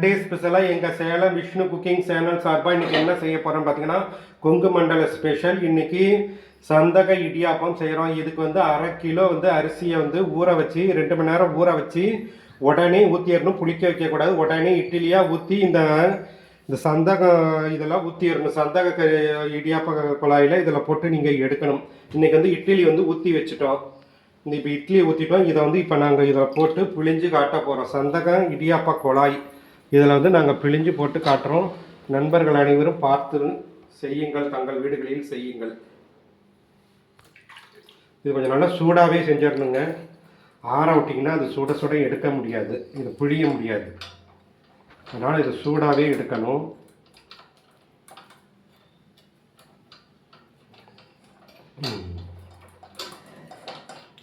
டே ஸ்பெஷலாக எங்கள் Salem Vishnu cooking channel சார்பாக இன்றைக்கி என்ன செய்ய போகிறோம் பார்த்தீங்கன்னா கொங்கு மண்டல ஸ்பெஷல். இன்றைக்கி சந்தக இடியாப்பம் செய்கிறோம். இதுக்கு வந்து 1/2 கிலோ அரிசியை ஊற வச்சு 2 மணி நேரம் ஊற வச்சு உடனே ஊற்றிடணும். புளிக்க வைக்கக்கூடாது. உடனே இட்லியாக ஊற்றி இந்த சந்தகம் இதெல்லாம் ஊற்றிடணும். சந்தக இடியாப்ப குழாயில் இதில் போட்டு நீங்கள் எடுக்கணும். இன்றைக்கி இட்லி ஊற்றி வச்சுட்டோம். இப்போ இட்லியை ஊற்றிட்டோம். இதை இப்போ நாங்கள் இதில் போட்டு பிழிஞ்சு காட்ட போகிறோம். சந்தகம் இடியாப்ப குழாய் இதில் நாங்கள் பிழிஞ்சு போட்டு காட்டுறோம். நண்பர்கள் அனைவரும் பார்த்து செய்யுங்கள், தங்கள் வீடுகளில் செய்யுங்கள். இது கொஞ்சம் நல்லா சூடாகவே செஞ்சிடணுங்க. ஆற விட்டிங்கன்னா அது சுட சுட எடுக்க முடியாது, இது பிழிய முடியாது. அதனால் இது சூடாகவே எடுக்கணும்.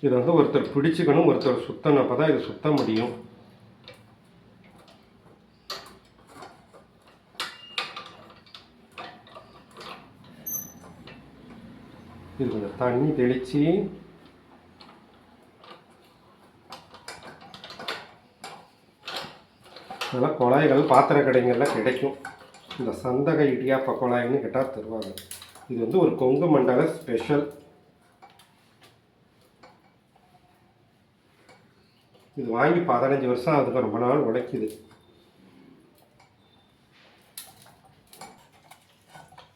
இது ஒருத்தர் பிடிச்சிக்கணும், ஒருத்தர் சுத்தணும். அப்போ தான் இது சுத்த முடியும். இது கொஞ்சம் தண்ணி தெளித்து நல்லா குழாய்கள் பாத்திர கடைகளில் கிடைக்கும். இந்த சந்தக இடியாப்ப குழாய்னு கேட்டால் தருவாங்க. இது ஒரு கொங்கு மண்டல ஸ்பெஷல். இது வாங்கி 15 வருஷம் அதுக்கு ரொம்ப நாள் உழைக்குது.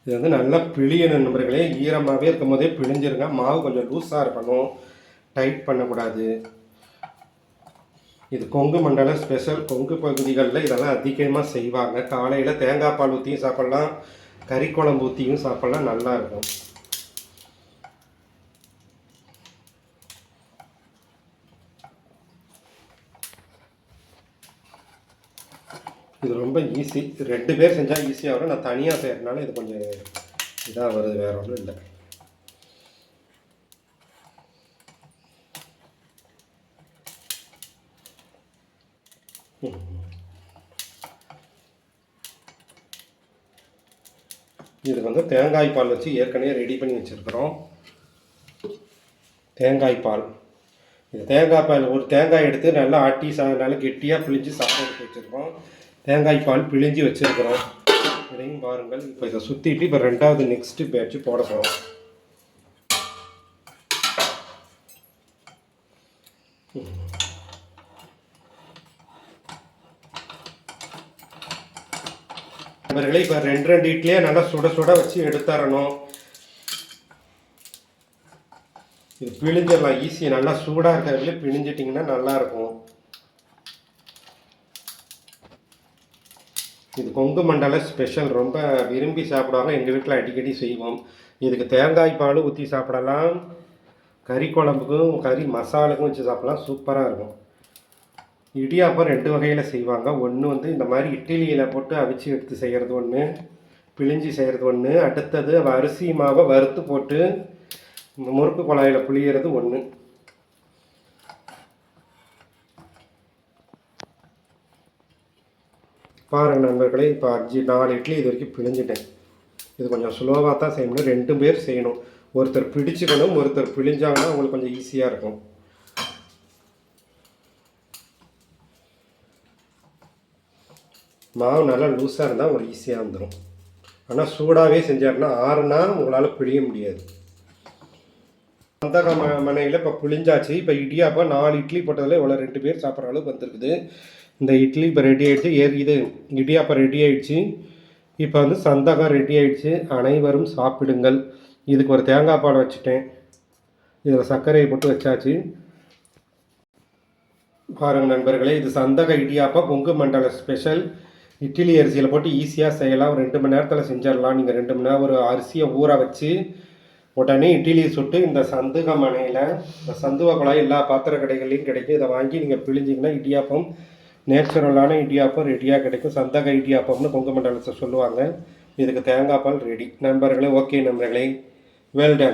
இது நல்லா பிழியணும் நண்பர்களே. ஈரமாகவே இருக்கும் போதே பிழிஞ்சிருங்க. மாவு கொஞ்சம் லூஸாக இருக்கணும், டைட் பண்ணக்கூடாது. இது கொங்கு மண்டல ஸ்பெஷல். கொங்கு பகுதிகளில் இதெல்லாம் அதிகமாக செய்வாங்க. காலையில் தேங்காய் பால் ஊற்றியும் சாப்பிட்லாம், கறி குழம்பு ஊற்றியும் சாப்பிட்லாம், நல்லாயிருக்கும். இது ரொம்ப ஈஸி. 2 பேர் செஞ்சால் ஈஸியாக வரும். நான் தனியாக செய்கிறதுனால இது கொஞ்சம் இதாக வருது, வேறு ஒன்றும் இல்லை. இதுக்கு தேங்காய் பால் வச்சு ஏற்கனவே ரெடி பண்ணி வச்சுருக்குறோம். தேங்காய் பால், இது தேங்காய் பால் ஒரு தேங்காய் எடுத்து நல்லா ஆட்டி நல்லா கெட்டியாக பிழிஞ்சு சாப்பிட்டு எடுத்து வச்சுருக்கோம். தேங்காய் பால் பிழிஞ்சு வச்சுருக்கிறோம். இதையும் பாருங்கள். இப்போ இதை சுற்றிட்டு இப்போ 2வது நெக்ஸ்ட்டு பேட்ச் போட போகிறோம். நண்பர்களே, இப்போ 2 இட்லியே நல்லா சுட சுட வச்சு எடுத்துறணும். இது பிழிஞ்சிடலாம் ஈஸியாக. நல்லா சூடாக இருக்கிறதுல பிழிஞ்சிட்டிங்கன்னா நல்லாயிருக்கும். இது கொங்கு மண்டல ஸ்பெஷல். ரொம்ப விரும்பி சாப்பிடுவாங்க. எங்கள் வீட்டில் அடிக்கடி செய்வோம். இதுக்கு தேங்காய் பால் ஊற்றி சாப்பிடலாம், கறி குழம்புக்கும் கறி மசாலுக்கும் வச்சு சாப்பிடலாம், சூப்பராக இருக்கும். இடியாப்பம் 2 வகையில் செய்வாங்க. ஒன்று இந்த மாதிரி இட்லியில் போட்டு அவிச்சு எடுத்து செய்கிறது ஒன்று, பிழிஞ்சி செய்கிறது ஒன்று. அடுத்தது அரிசி மாவை வறுத்து போட்டு முறுக்கு குழாயில் புளியறது ஒன்று. பாருங்கள் நண்பர்களே, இப்போ 4 இட்லி இது வரைக்கும் பிழிஞ்சிட்டேன். இது கொஞ்சம் ஸ்லோவாக தான் செய்யணும். 2 பேர் செய்யணும். ஒருத்தர் பிடிச்சிக்கணும், ஒருத்தர் பிழிஞ்சாங்கன்னா அவங்களுக்கு கொஞ்சம் ஈஸியாக இருக்கும். மாவு நல்லா லூஸாக இருந்தால் உங்களுக்கு ஈஸியாக வந்துடும். ஆனால் சூடாகவே செஞ்சாருன்னா ஆறுனா உங்களால் பிழிய முடியாது. சந்தக மனையில் இப்போ பிழிஞ்சாச்சு. இப்போ இடியாப்பம் 4 இட்லி போட்டதில் இவ்வளோ 2 பேர் சாப்பிட்ற அளவுக்கு வந்துருக்குது. இந்த இட்லி இப்போ ரெடி ஆகிடுச்சு. இது இடியாப்பம் ரெடி ஆகிடுச்சு. இப்போ சந்தகம் ரெடி ஆகிடுச்சு. அனைவரும் சாப்பிடுங்கள். இதுக்கு ஒரு தேங்காய் பால் வச்சுட்டேன். இதில் சர்க்கரையை போட்டு வச்சாச்சு. பாருங்கள் நண்பர்களே, இது சந்தக இடியாப்பம் கொங்கு மண்டல ஸ்பெஷல். இட்லி அரிசியில் போட்டு ஈஸியாக செய்யலாம். 2 மணி நேரத்தில் செஞ்சிடலாம். நீங்கள் 2 மணி நேரம் ஒரு அரிசியை ஊற வச்சு உடனே இட்லியை சுட்டு இந்த சந்தக மனையில், இந்த சந்துவ குழாய் எல்லா பாத்திர கடைகள்லையும் கிடைக்கும். இதை வாங்கி நீங்கள் பிழிஞ்சிங்கன்னா இடியாப்பம் நேச்சுரலான இடியாப்பம் ரெடியாக கிடைக்கும். சந்தக இடியாப்பம்னு கொங்கு மண்டலத்தை சொல்லுவாங்க. இதுக்கு தேங்காய் பால் ரெடி. நண்பர்களே, ஓகே நண்பர்களே, வெல் டன்.